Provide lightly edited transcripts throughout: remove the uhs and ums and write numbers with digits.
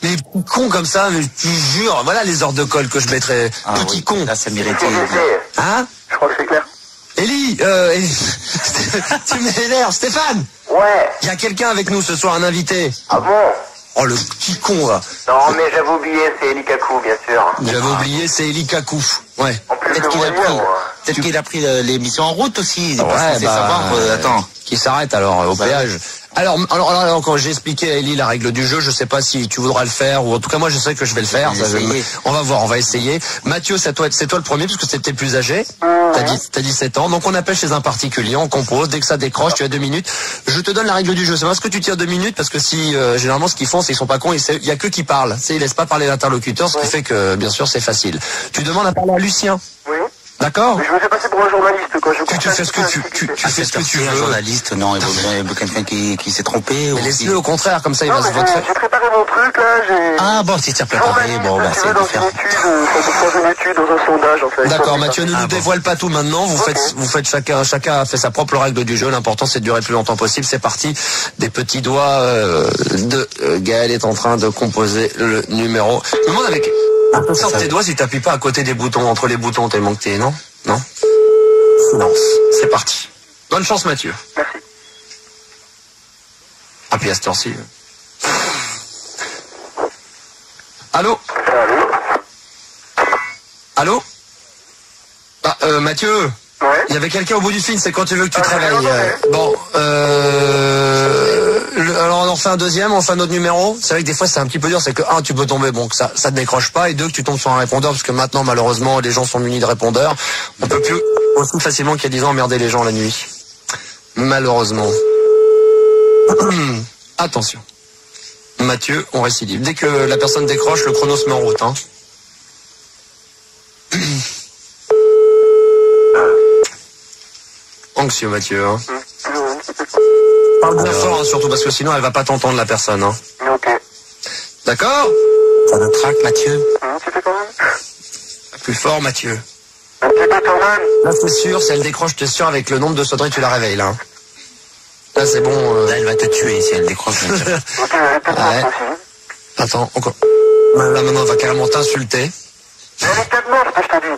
Mais con comme ça, mais tu jures, voilà les heures de colle que je mettrais. Petit oui. con. Là, ça méritait. Hein? Je crois que c'est clair. Élie, tu m'énerves, Stéphane. Ouais. Il y a quelqu'un avec nous ce soir, un invité. Ah bon? Oh, le petit con, là. Non, mais j'avais oublié, c'est Eli Kakou, bien sûr. J'avais oublié, c'est Élie Kakou. Ouais. En plus, Peut-être qu'il a pris l'émission en route aussi. Ouais, parce qu'on sait savoir, attends. Qui s'arrête alors au péage. Alors, quand j'ai expliqué à Élie la règle du jeu, je sais pas si tu voudras le faire, ou en tout cas moi je sais que je vais le faire. On va voir, on va essayer. Mathieu, c'est toi le premier, parce que c'est peut-être plus âgé. T'as 17 ans, donc on appelle chez un particulier, on compose, dès que ça décroche, tu as 2 minutes. Je te donne la règle du jeu. C'est parce que tu tires 2 minutes, parce que si généralement ce qu'ils font, c'est qu'ils sont pas cons, il y a que qui parlent. Ils laissent pas parler l'interlocuteur, ce qui fait que bien sûr c'est facile. Tu demandes à parler à Lucien. Oui. D'accord? Mais je me fais passer pour un journaliste, quoi. Tu fais ce que tu Un veux. journaliste, non, il vaut quelqu'un qui s'est trompé. Mais laisse-le au contraire, comme ça il Non, va se mais voter. j'ai préparé mon truc, là, j'ai... Ah bon, si tu as préparé, bon, bah c'est dans de une faire. étude, pour une étude, dans un sondage, en fait. D'accord, Mathieu, ne nous bon. dévoile pas tout maintenant. Vous faites chacun a fait sa propre règle du jeu. L'important c'est de durer le plus longtemps possible. C'est parti. Des petits doigts de Gaël est en train de composer le numéro. Je me demande avec un peu de tes doigts si t'appuies pas à côté des boutons, entre les boutons tellement que t'es, non? Non? Silence. C'est parti. Bonne chance, Mathieu. Merci. Ah, puis à cette heure-ci. Allô? Allô? Ah, Mathieu? Ouais. Il y avait quelqu'un au bout du fil, c'est quand tu veux que tu te réveilles. ouais. Bon, alors on en fait un deuxième, on fait un autre numéro. C'est vrai que des fois c'est un petit peu dur, c'est que un, tu peux tomber, bon, que ça ne décroche pas, et deux, que tu tombes sur un répondeur, parce que maintenant malheureusement les gens sont munis de répondeurs. On peut plus aussi facilement qu'il y a 10 ans emmerder les gens la nuit. Malheureusement. Attention. Mathieu, on récidive. Dès que la personne décroche, le chrono se met en route, hein. Anxieux, Mathieu, hein. Parle bien fort, hein, surtout, parce que sinon elle va pas t'entendre, la personne, hein. Ok. D'accord? Ça te traque, Mathieu? Un petit peu quand même. Plus fort, Mathieu. Un petit peu quand même. Là, c'est sûr, si elle décroche, t'es sûr, avec le nombre de sonneries, tu la réveilles, là. Là, c'est bon. Là, elle va te tuer si elle décroche. Mathieu. Ok, peut-être Ouais. aussi. Attends, encore. Là, maintenant, elle va carrément t'insulter. Non, mais peut-être non, ce que je te dis.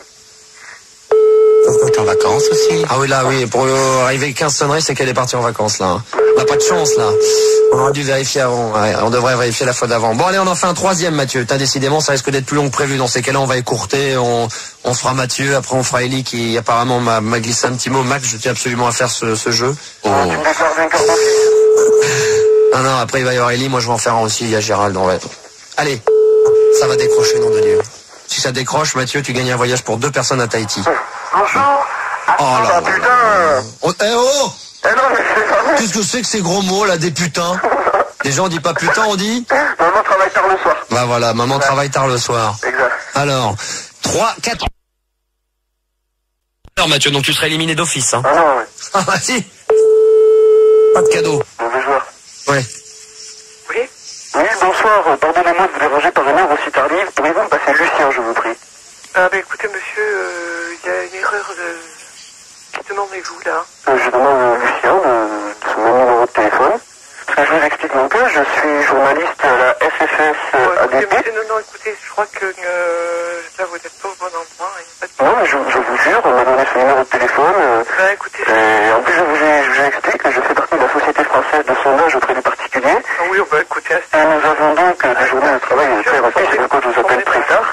T'es en vacances aussi? Ah oui, là, oui, pour arriver 15 sonneries, c'est qu'elle est partie en vacances, là. On n'a pas de chance, là. On aurait dû vérifier avant. Ouais, on devrait vérifier la fois d'avant. Bon, allez, on en fait un troisième, Mathieu. Décidément, ça risque d'être plus long que prévu. Dans ces cas-là, on va écourter. On fera Mathieu. Après, on fera Élie qui, apparemment, m'a glissé un petit mot. Max, je tiens absolument à faire ce jeu. Tu me déclares vainqueur d'office. Non, après, il va y avoir Élie. Moi, je vais en faire un aussi. Il y a Gérald, ouais. Allez. Ça va décrocher, nom de Dieu. Si ça décroche, Mathieu, tu gagnes un voyage pour 2 personnes à Tahiti. Bonjour. Oh là là. Putain. Oh, eh oh! Eh non, mais c'est pas vrai. Qu'est-ce que c'est que ces gros mots, là, des putins? Les gens, on dit pas putain, on dit? Maman travaille tard le soir. Bah voilà, maman travaille tard le soir. Exact. Alors, 3, 4... Alors Mathieu, donc tu serais éliminé d'office, hein? Ah non, ouais. Ah bah si. Pas de cadeau. Mauvais joueur. Ouais. Oui. Oui, bonsoir. Pardonnez-moi de vous déranger par une heure aussi tardive. Pourriez-vous me passer Lucien, je vous prie? Ah bah écoutez monsieur, il y a une erreur de... Qui demandez-vous là? Je demande Lucien de son numéro de téléphone. Parce que je vous explique mon cas, je suis journaliste à la SFS Écoutez, ADP. monsieur, non, écoutez, je crois que là vous n'êtes pas au bon endroit. Il n'y a pas de... Non, mais je vous jure, on m'a donné son numéro de téléphone. Bah écoutez, Et en plus, je vous explique que je fais partie de la Société française de sondage auprès des particuliers. ah oui, bah écoutez, Et nous avons donc des journées de travail très rapides, c'est pourquoi je vous appelle très tard.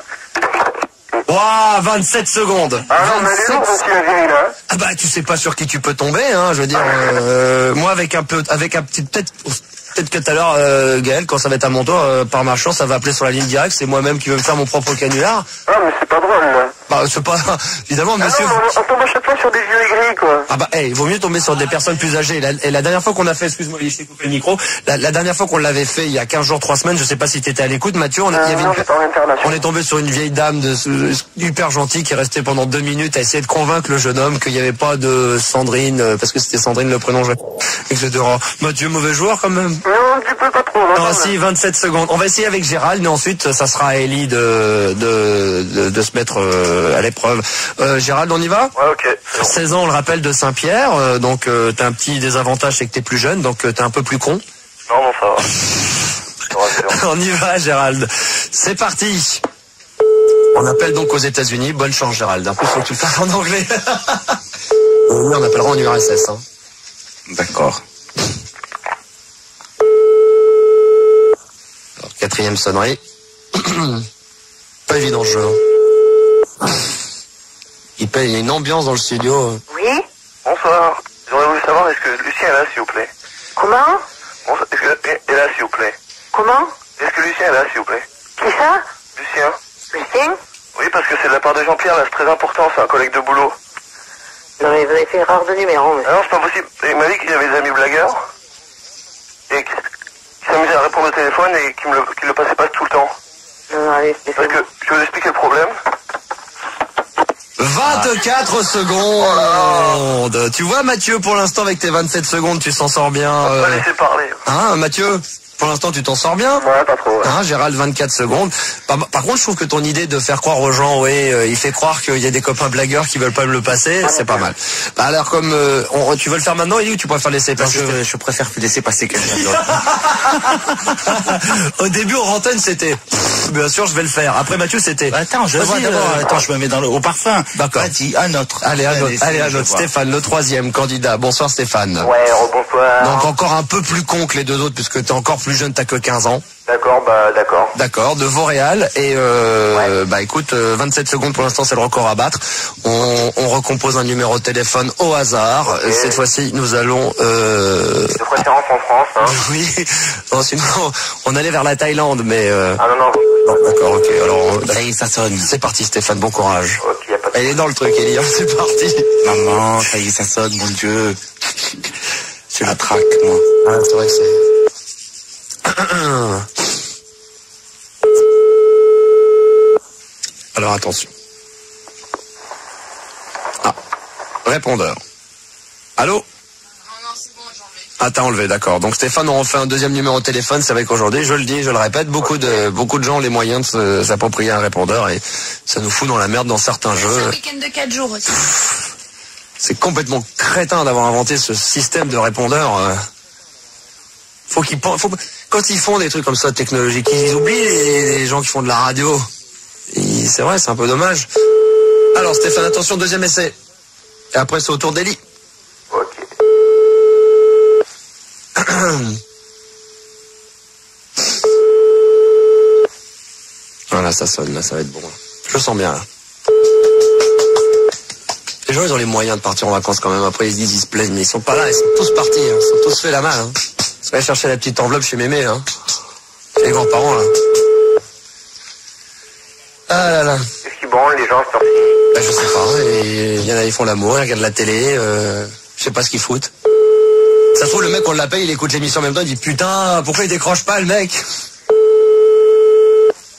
Ouah, 27 secondes. Ah non, mais allez, on aussi la vieille là. Ah bah tu sais pas sur qui tu peux tomber, hein. Je veux dire, moi avec un petit peut-être que tout à l'heure, Gaël, quand ça va être à mon tour, par ma chance, ça va appeler sur la ligne directe. C'est moi-même qui vais me faire mon propre canular. Ah, mais c'est pas drôle là. Bah c'est pas évidemment, Ah monsieur. non, on tombe à chaque fois sur des vieux aigris quoi. Ah bah, il vaut mieux tomber sur des personnes plus âgées. Et la dernière fois qu'on a fait, excuse-moi, je t'ai coupé le micro. La dernière fois qu'on l'avait fait, il y a 15 jours, 3 semaines, je sais pas si t'étais à l'écoute, Mathieu. Il y avait Non, j'étais en international. on est tombé sur une vieille dame hyper gentille qui est restée pendant 2 minutes à essayer de convaincre le jeune homme qu'il n'y avait pas de Sandrine, parce que c'était Sandrine le prénom, etc. Mathieu, mauvais joueur quand même. Non, un petit peu pas trop. Non, Non, si, 27 secondes. On va essayer avec Gérald, mais ensuite, ça sera à Élie de se mettre à l'épreuve. Gérald, on y va? Ouais, ok. 16 ans, on le rappelle, de Saint-Pierre. Donc, t'as un petit désavantage, c'est que t'es plus jeune, donc t'es un peu plus con. Non, bon, ça va. On y va, Gérald. C'est parti. On appelle donc aux États-Unis. Bonne chance, Gérald. En plus, faut que tu le fasses en anglais. Oui, on appellera en URSS. Hein. D'accord. Alors, 4e sonnerie. Pas évident ce jeu. Hein. Il y a une ambiance dans le studio. Oui. Bonsoir. J'aurais voulu savoir, est-ce que Lucien est là, s'il vous plaît? Comment? Bonsoir. Est-ce que est là, s'il vous plaît? Comment? Est-ce que Lucien est là, s'il vous plaît? Qui ça? Lucien? Lucien? Oui, parce que c'est de la part de Jean-Pierre, là, c'est très important, c'est un collègue de boulot. Non mais vous avez fait erreur de numéro, monsieur. Ah non, c'est pas possible. Il m'a dit qu'il avait des amis blagueurs. Et qu'il s'amusait à répondre au téléphone et qu'il le passait pas tout le temps. Non, allez, Parce que, je vais vous expliquer le problème. 24 secondes. Tu vois, Mathieu, pour l'instant, avec tes 27 secondes, tu s'en sors bien. On va pas laisser parler. Hein, Mathieu? Pour l'instant, tu t'en sors bien? Ouais, pas trop, ouais. Hein, Gérald, 24 secondes. Par contre, je trouve que ton idée de faire croire aux gens, il fait croire qu'il y a des copains blagueurs qui veulent pas me le passer, c'est pas mal. Bah alors, comme tu veux le faire maintenant, Elie, ou tu préfères laisser passer? Je préfère laisser passer quelqu'un d'autre. Au début, au antenne, c'était bien sûr, je vais le faire. Après, Mathieu, c'était Attends, je vois d'abord. Attends, je me mets au parfum. D'accord. Vas-y, un autre. Allez, un autre. Stéphane, le 3e candidat. Bonsoir, Stéphane. Ouais, bonsoir. Donc encore un peu plus con que les deux autres, puisque t'es encore plus jeune, t'as que 15 ans. D'accord, bah, d'accord. D'accord, de Vauréal. Et bah écoute, 27 secondes pour l'instant, c'est le record à battre. On recompose un numéro de téléphone au hasard. Okay. Cette fois-ci, nous allons... De préférence en France, hein. Oui, non, sinon, on allait vers la Thaïlande, mais... Ah non. Non, d'accord, ok. Alors, Ça y est, ça sonne. c'est parti, Stéphane, bon courage. Ok, y a pas de... Elle est dans le truc, Elie, c'est parti. Maman, ça y est, ça sonne, mon Dieu. Je la traque, moi. Ah, c'est vrai que c'est... Alors attention. Ah, répondeur. Allô? Non, c'est bon, j'ai enlevé. Ah, t'as enlevé, d'accord. Donc Stéphane, on refait un deuxième numéro de téléphone, c'est vrai qu'aujourd'hui, je le dis, je le répète, beaucoup de gens ont les moyens de s'approprier un répondeur et ça nous fout dans la merde dans certains C'est jeux. un week-end de 4 jours aussi. C'est complètement crétin d'avoir inventé ce système de répondeur. Quand ils font des trucs comme ça technologiques, ils oublient les gens qui font de la radio. C'est vrai, c'est un peu dommage. Alors Stéphane, attention, deuxième essai. Et après c'est au tour d'Elie. Ok. Voilà, ça sonne, là, ça va être bon. Je le sens bien, là. Les gens, ils ont les moyens de partir en vacances quand même. Après, ils se disent, ils se plaignent, mais ils sont pas là. Ils sont tous partis, hein. Ils sont tous fait la malle, hein. Ils sont allés chercher la petite enveloppe chez Mémé, hein. Chez les grands-parents, là. Ah là là. Qu'est-ce qui branle les gens, sortis? Bah, je sais pas. Il y en a, ils font l'amour, ils regardent la télé, je sais pas ce qu'ils foutent. Ça se trouve, le mec, on l'appelle, il écoute l'émission en même temps, il dit, putain, pourquoi il décroche pas, le mec?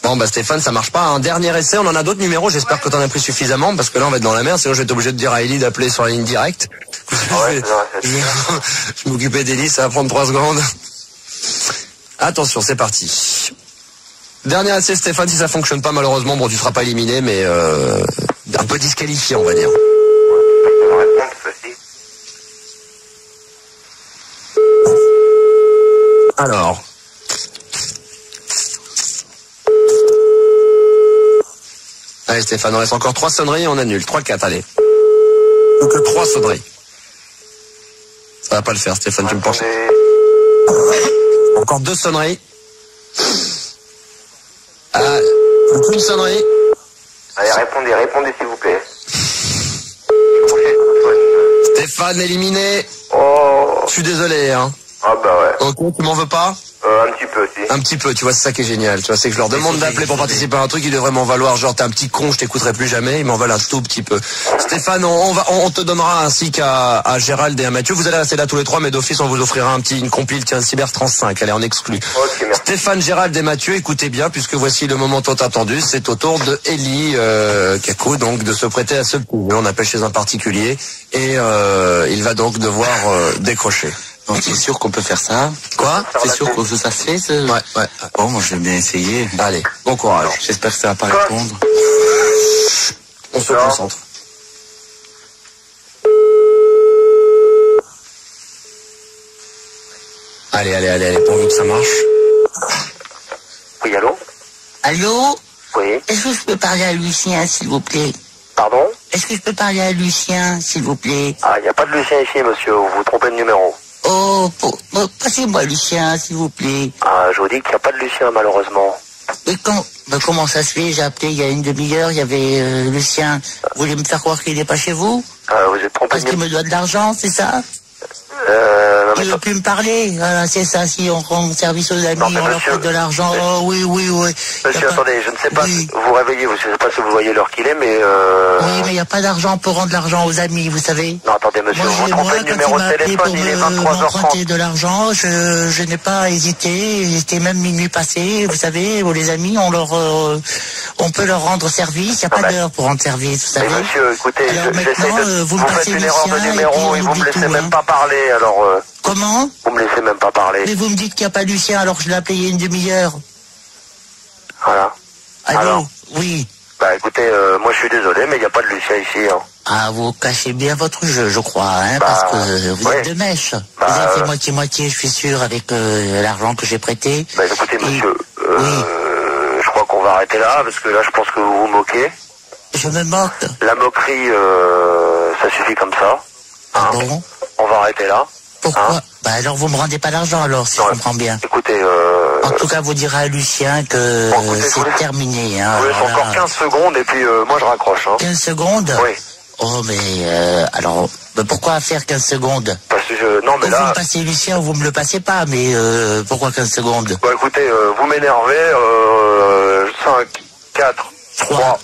Bon, bah, Stéphane, ça marche pas. Un dernier essai, on en a d'autres numéros, j'espère que t'en as pris suffisamment, parce que là, on va être dans la merde, sinon je vais être obligé de dire à Elie d'appeler sur la ligne directe. Ouais, Je vais m'occuper d'Elie, ça va prendre 3 secondes. Attention, c'est parti. Dernier essai, Stéphane, si ça fonctionne pas, malheureusement, bon, tu seras pas éliminé, mais un peu disqualifié, on va dire. Alors. Allez, Stéphane, on reste encore 3 sonneries et on annule. 3-4, allez. Donc 3 sonneries. Ça va pas le faire, Stéphane, tu me penses. Encore 2 sonneries. Une sonnerie. Allez, répondez s'il vous plaît. Stéphane éliminé. Oh. Je suis désolé, hein. Ah bah ouais. Ok, tu m'en veux pas? Un petit peu aussi. Un petit peu, tu vois, c'est ça qui est génial. Tu vois, c'est que je leur demande d'appeler pour participer à un truc, ils devraient m'en valoir. Genre, t'es un petit con, je t'écouterai plus jamais. Ils m'en veulent un tout petit peu. Stéphane, on te donnera ainsi qu'à Gérald et à Mathieu. Vous allez rester là tous les trois, mais d'office, on vous offrira une compile, tiens, Cyber 35. Allez, en exclu. Ok, merci. Stéphane, Gérald et Mathieu, écoutez bien, puisque voici le moment tant attendu. C'est au tour de Elie Kakou, donc, de se prêter à ce coup. On appelle chez un particulier et il va donc devoir décrocher. Donc, c'est sûr qu'on peut faire ça? Quoi? C'est sûr que ça se fait, ça? Ouais. Bon, moi, je vais bien essayer. Allez, bon courage. J'espère que ça va pas répondre. On se concentre. Allez, pourvu que ça marche. Oui, allô? Allô? Oui. Est-ce que je peux parler à Lucien, s'il vous plaît? Pardon? Est-ce que je peux parler à Lucien, s'il vous plaît? Ah, il n'y a pas de Lucien ici, monsieur. Vous vous trompez de numéro. Oh, passez-moi Lucien, s'il vous plaît. Ah, je vous dis qu'il n'y a pas de Lucien, malheureusement. Mais comment ça se fait? J'ai appelé il y a une demi-heure, il y avait Lucien. Vous voulez me faire croire qu'il n'est pas chez vous? Vous êtes trompé Parce de qu'il me doit de l'argent, c'est ça? non, Il ne veut plus me parler. Voilà, c'est ça. Si on rend service aux amis, Non, mais on leur monsieur, prête de l'argent. Oh, oui. Monsieur, attendez, je ne sais pas, Oui. vous réveillez, je ne sais pas si vous voyez l'heure qu'il est, mais Oui, mais il n'y a pas d'argent pour rendre l'argent aux amis, vous savez. Non, attendez, monsieur, vous Moi, trompez de quand numéro il de m'a appelé téléphone, pour il est m'emprunter 23h30. de l'argent, je n'ai pas hésité. Il était même minuit passé. Vous savez, les amis, on peut leur rendre service. Il n'y a pas d'heure pour rendre service, vous Mais savez. monsieur, écoutez, Alors j'essaie maintenant, de... vous Vous me faites passez une erreur de Lucien, et numéro puis et on vous me oublie laissez tout, même hein. pas parler, alors... Comment? Vous me laissez même pas parler. Mais vous me dites qu'il n'y a pas Lucien alors que je l'ai appelé il y a une demi-heure. Voilà. Allô? Alors? Oui. Bah écoutez, moi je suis désolé, mais il n'y a pas de Lucien ici. Hein. Ah, vous cachez bien votre jeu, je crois, hein, Bah, parce que vous ouais. êtes de mèche. Bah, vous avez fait moitié-moitié, je suis sûr, avec l'argent que j'ai prêté. Bah écoutez, Et- monsieur, Oui. je crois qu'on va arrêter là, parce que là je pense que vous vous moquez. Je me moque. La moquerie, ça suffit comme ça. Ah Hein. bon? On va arrêter là. Pourquoi? Hein. Bah alors vous me rendez pas l'argent alors, si Non, je comprends bien. Écoutez, En tout cas, vous direz à Lucien que Bon, écoutez, vous c'est laissez- terminé. Hein, vous laissez alors là, encore 15 secondes et puis moi je raccroche. Hein. 15 secondes? Oui, Oh, mais alors, pourquoi faire 15 secondes? parce que je... Non mais Ou vous me là... passez Lucien ou vous me le passez pas, mais pourquoi 15 secondes? Bah écoutez, vous m'énervez. 5, 4, 3,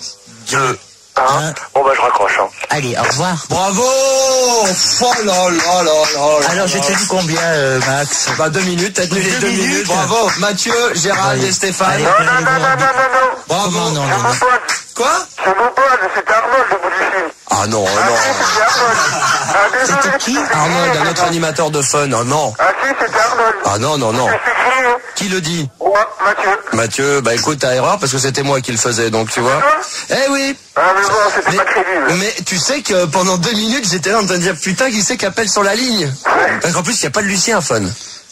2, 1. un. Bon bah je raccroche. Hein. Allez, au revoir. Bravo! Oh là là là là. Alors, j'ai tenu combien, Max? Bah 2 minutes, t'as tenu les 2 minutes. Bravo. Mathieu, Gérald et Stéphane. Allez, Non, non, non, non, non, non, non. Bravo. Comment non, C'est non, mon non. pote. Quoi? C'est mon pote, c'est Arnold au bout du fil. Ah non, Ah non. si, c'était Arnold. Ah désolé. C'était qui? Arnold, un autre animateur de fun. Ah non. Ah si, c'était Arnold. Ah non, non, non. C'est écrit, hein. Qui le dit? Moi, Mathieu. Mathieu, bah écoute, t'as erreur parce que c'était moi qui le faisais, donc tu vois. Eh oui. Ah mais bon, c'était pas crédible. Mais tu sais que pendant 2 minutes, j'étais là en train de dire putain, qui c'est qui appelle sur la ligne? Ouais. Parce qu'en plus, il n'y a pas de Lucien Fun.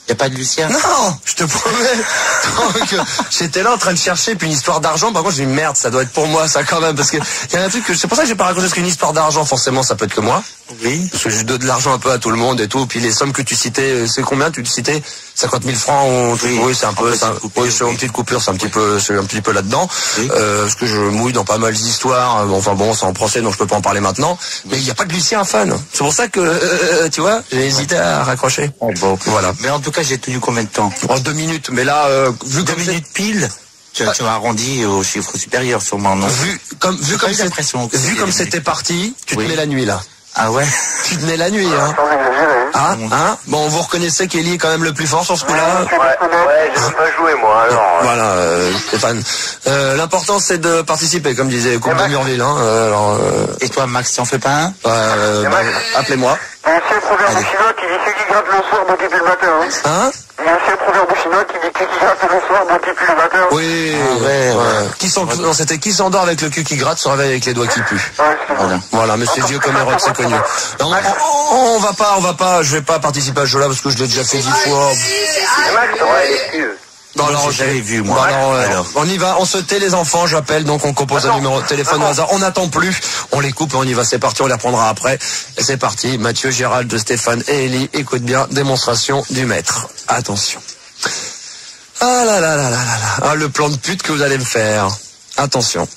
Y a pas de Lucien? Non, je te promets. Donc, j'étais là en train de chercher, puis une histoire d'argent. Par contre, j'ai dit merde, ça doit être pour moi, ça quand même, parce que y a un truc que c'est pour ça que j'ai pas raconté, parce qu'une histoire d'argent, forcément, ça peut être que moi. Oui. Parce que je donne de l'argent un peu à tout le monde et tout. Puis les sommes que tu citais, c'est combien tu citais? 50 000 francs. Oui, c'est un peu, c'est une petite coupure, c'est un petit peu là-dedans. Oui. Parce que je mouille dans pas mal d'histoires. Enfin bon, c'est en procès, donc je peux pas en parler maintenant. Mais il n'y a pas de Lucien Fan. C'est pour ça que, tu vois, j'ai hésité à raccrocher. Bon. Voilà. Mais en tout cas, j'ai tenu combien de temps? En 2 minutes. Mais là, vu 2 comme c'est- minutes pile? Tu m'as arrondi au chiffre supérieur, sûrement, non? vu comme pas eu l'impression que c'était c'était parti, tu te Oui. mets la nuit là. Ah ouais? Tu te mets la nuit, hein. Sans exagérer. Hein? Bon, vous reconnaissez qu'Eli est quand même le plus fort sur ce coup-là. Ouais, je vais pas jouer moi alors. Voilà, Stéphane. L'important c'est de participer, comme disait Coupe de Murville. Hein. Et toi, Max, t'en fais pas un? Appelez-moi. Il y a un ancien proverbe chinois qui dit celui qui gratte le soir multiplie le matin. Hein. Hein? Il y a un ancien proverbe chinois qui dit celui qui gratte le soir multiplie le matin. Oui. ouais. Non, c'était qui s'endort avec le cul qui gratte se réveille avec les doigts qui puent. Ouais, excuse-moi. Voilà. Voilà, monsieur Dieu comme Héroc, c'est connu. Non, on va pas, je vais pas participer à ce jeu-là parce que je l'ai déjà fait 10 fois. Max, ouais, excuse. Bon, alors, j'ai jamais vu, moi. Bon, alors, Alors. on y va, on se tait les enfants, j'appelle, donc on compose un numéro de téléphone au hasard. On n'attend plus, on les coupe et on y va, c'est parti, on les reprendra après. Et c'est parti, Mathieu, Gérald, Stéphane et Élie, écoute bien, démonstration du maître. Attention. Ah là là là là là là. Ah, le plan de pute que vous allez me faire. Attention.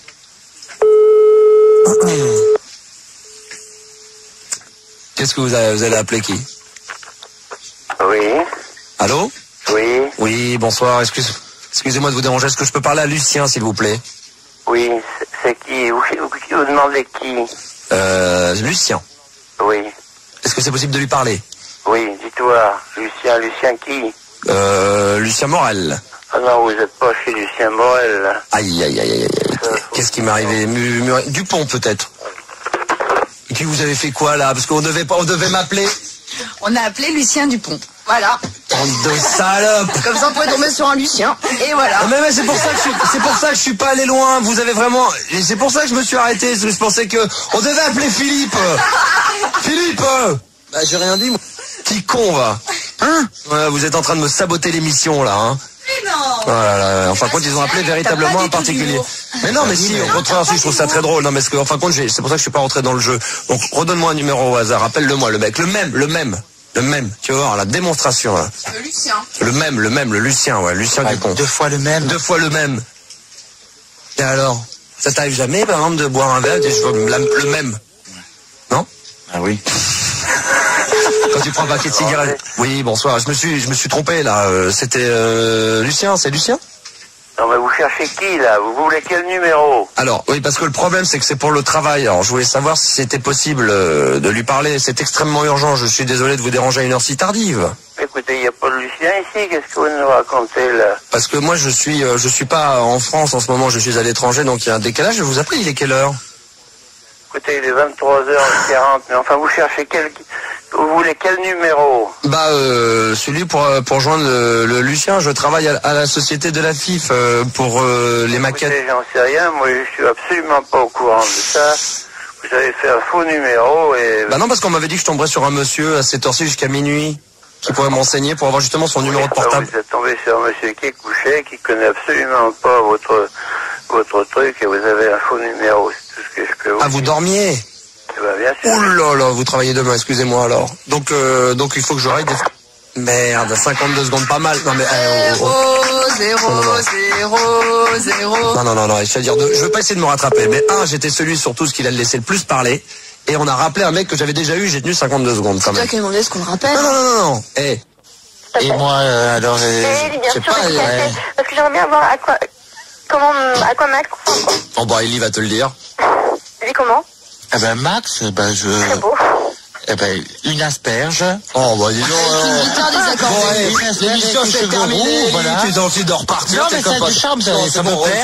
Qu'est-ce que vous allez appeler qui? Oui, Allô? oui, Oui, bonsoir, excusez-moi de vous déranger, est-ce que je peux parler à Lucien, s'il vous plaît? oui, c'est qui? Vous demandez qui? Lucien. Oui, Est-ce que c'est possible de lui parler? oui, dis-toi, Lucien qui? Lucien Morel. Ah non, vous n'êtes pas chez Lucien Morel. Aïe, aïe, aïe, aïe, aïe. Qu'est-ce qui m'est arrivé? Dupont, peut-être. Et puis vous avez fait quoi, là? Parce qu'on devait m'appeler. On a appelé Lucien Dupont. Voilà. Bande de salopes. Comme ça, on pouvait tomber sur un Lucien. Et voilà. Ah, mais c'est pour ça que je suis pas allé loin. Vous avez vraiment, et c'est pour ça que je me suis arrêté. Je pensais que on devait appeler Philippe. Philippe. Bah, j'ai rien dit, moi. Petit con, va. Hein? Ouais, vous êtes en train de me saboter l'émission, là, hein. Mais non. Voilà, en fin de compte, ils ont appelé véritablement un particulier. Mais non, mais si, au contraire, si, je trouve ça très drôle. Non, mais en fin de compte, c'est pour ça que je suis pas rentré dans le jeu. Donc, redonne-moi un numéro au hasard. Appelle-le-moi, le mec. Le même. Tu vas voir, la démonstration, là. Le Lucien. Le Lucien, ouais. Lucien Dupont. 2 fois le même. 2 fois le même. Et alors? Ça t'arrive jamais, par exemple, de boire un verre et je veux le même? Non? Ah oui. Quand tu prends un paquet de cigarettes. Oui, bonsoir. Je me suis trompé, là. C'était, Lucien, c'est Lucien? Non, mais vous cherchez qui, là? Vous voulez quel numéro? Alors, oui, parce que le problème, c'est que c'est pour le travail. Alors, je voulais savoir si c'était possible de lui parler. C'est extrêmement urgent. Je suis désolé de vous déranger à une heure si tardive. Écoutez, il n'y a pas de Lucien ici. Qu'est-ce que vous nous racontez, là? Parce que moi, je suis pas en France en ce moment. Je suis à l'étranger, donc il y a un décalage. Je vais vous appeler. Il est quelle heure? Écoutez, il est 23h40. Mais enfin, vous cherchez vous voulez quel numéro? Bah, celui pour joindre le Lucien. Je travaille à la société de la FIF pour les maquettes. Écoutez, j'en sais rien. Moi, je suis absolument pas au courant de ça. Vous avez fait un faux numéro et... Bah non, parce qu'on m'avait dit que je tomberais sur un monsieur à cette heure-ci jusqu'à minuit qui pourrait m'enseigner pour avoir justement son numéro de portable. Vous êtes tombé sur un monsieur qui est couché, qui connaît absolument pas votre truc et vous avez un faux numéro. C'est tout ce que je peux vous dire. Ah, vous dormiez? Bah, bien sûr. Ouh là là, vous travaillez demain, excusez-moi alors. Donc il faut que je règle des... Merde, 52 secondes, pas mal. Non mais... 0. Non, c'est-à-dire je veux pas essayer de me rattraper. Mais j'étais celui surtout ce qu'il a laissé le plus parler. Et on a rappelé un mec que j'avais déjà eu, j'ai tenu 52 secondes quand même. C'est toi qui as demandé ce qu'on le rappelle. Non. Et moi, alors... bien sûr, pas, parce que j'aimerais bien voir à quoi Max ressemble, quoi. Oh bah Ellie va te le dire. Il est comment? Eh ben Max, Très beau. une asperge. Oh bah dis donc. Guitare désaccordée. L'émission c'est terminé. Voilà. Tu as envie de repartir. Non mais ça a du charme, ça me plaît.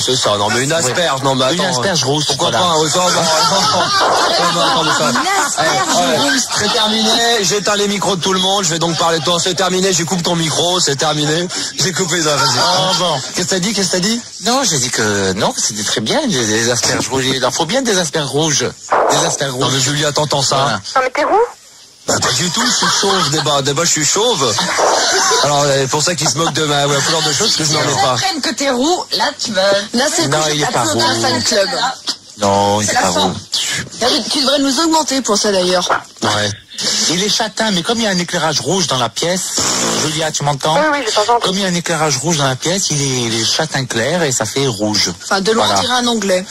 C'est ça. Non mais une asperge, non mais attends. Une asperge rouge. Pourquoi pas? C'est terminé. J'éteins les micros de tout le monde. Je vais donc parler de toi. C'est terminé. Je coupe ton micro. C'est terminé. J'ai coupé ça. Ah bon. Qu'est-ce que t'as dit? Non, j'ai dit que non, c'était très bien des asperges rouges. Il en faut bien des asperges rouges. Des asperges rouges. Non mais Julia, t'entends ça? Voilà. Non, mais t'es roux? Bah, pas du tout, je suis chauve, débat, je suis chauve. Alors, pour ça qu'ils se moquent de ma couleur de cheveux, parce que je n'en ai pas. Apprennent que t'es roux, là tu vas... Là c'est Non, il est pas roux. un fan club. Non, il est pas roux. Tu devrais nous augmenter pour ça d'ailleurs. Ouais. Il est châtain, mais comme il y a un éclairage rouge dans la pièce, Julia, tu m'entends? Oui, je t'entends. Comme il y a un éclairage rouge dans la pièce, il est châtain clair et ça fait rouge. Enfin, de loin, Voilà. on dirait un anglais.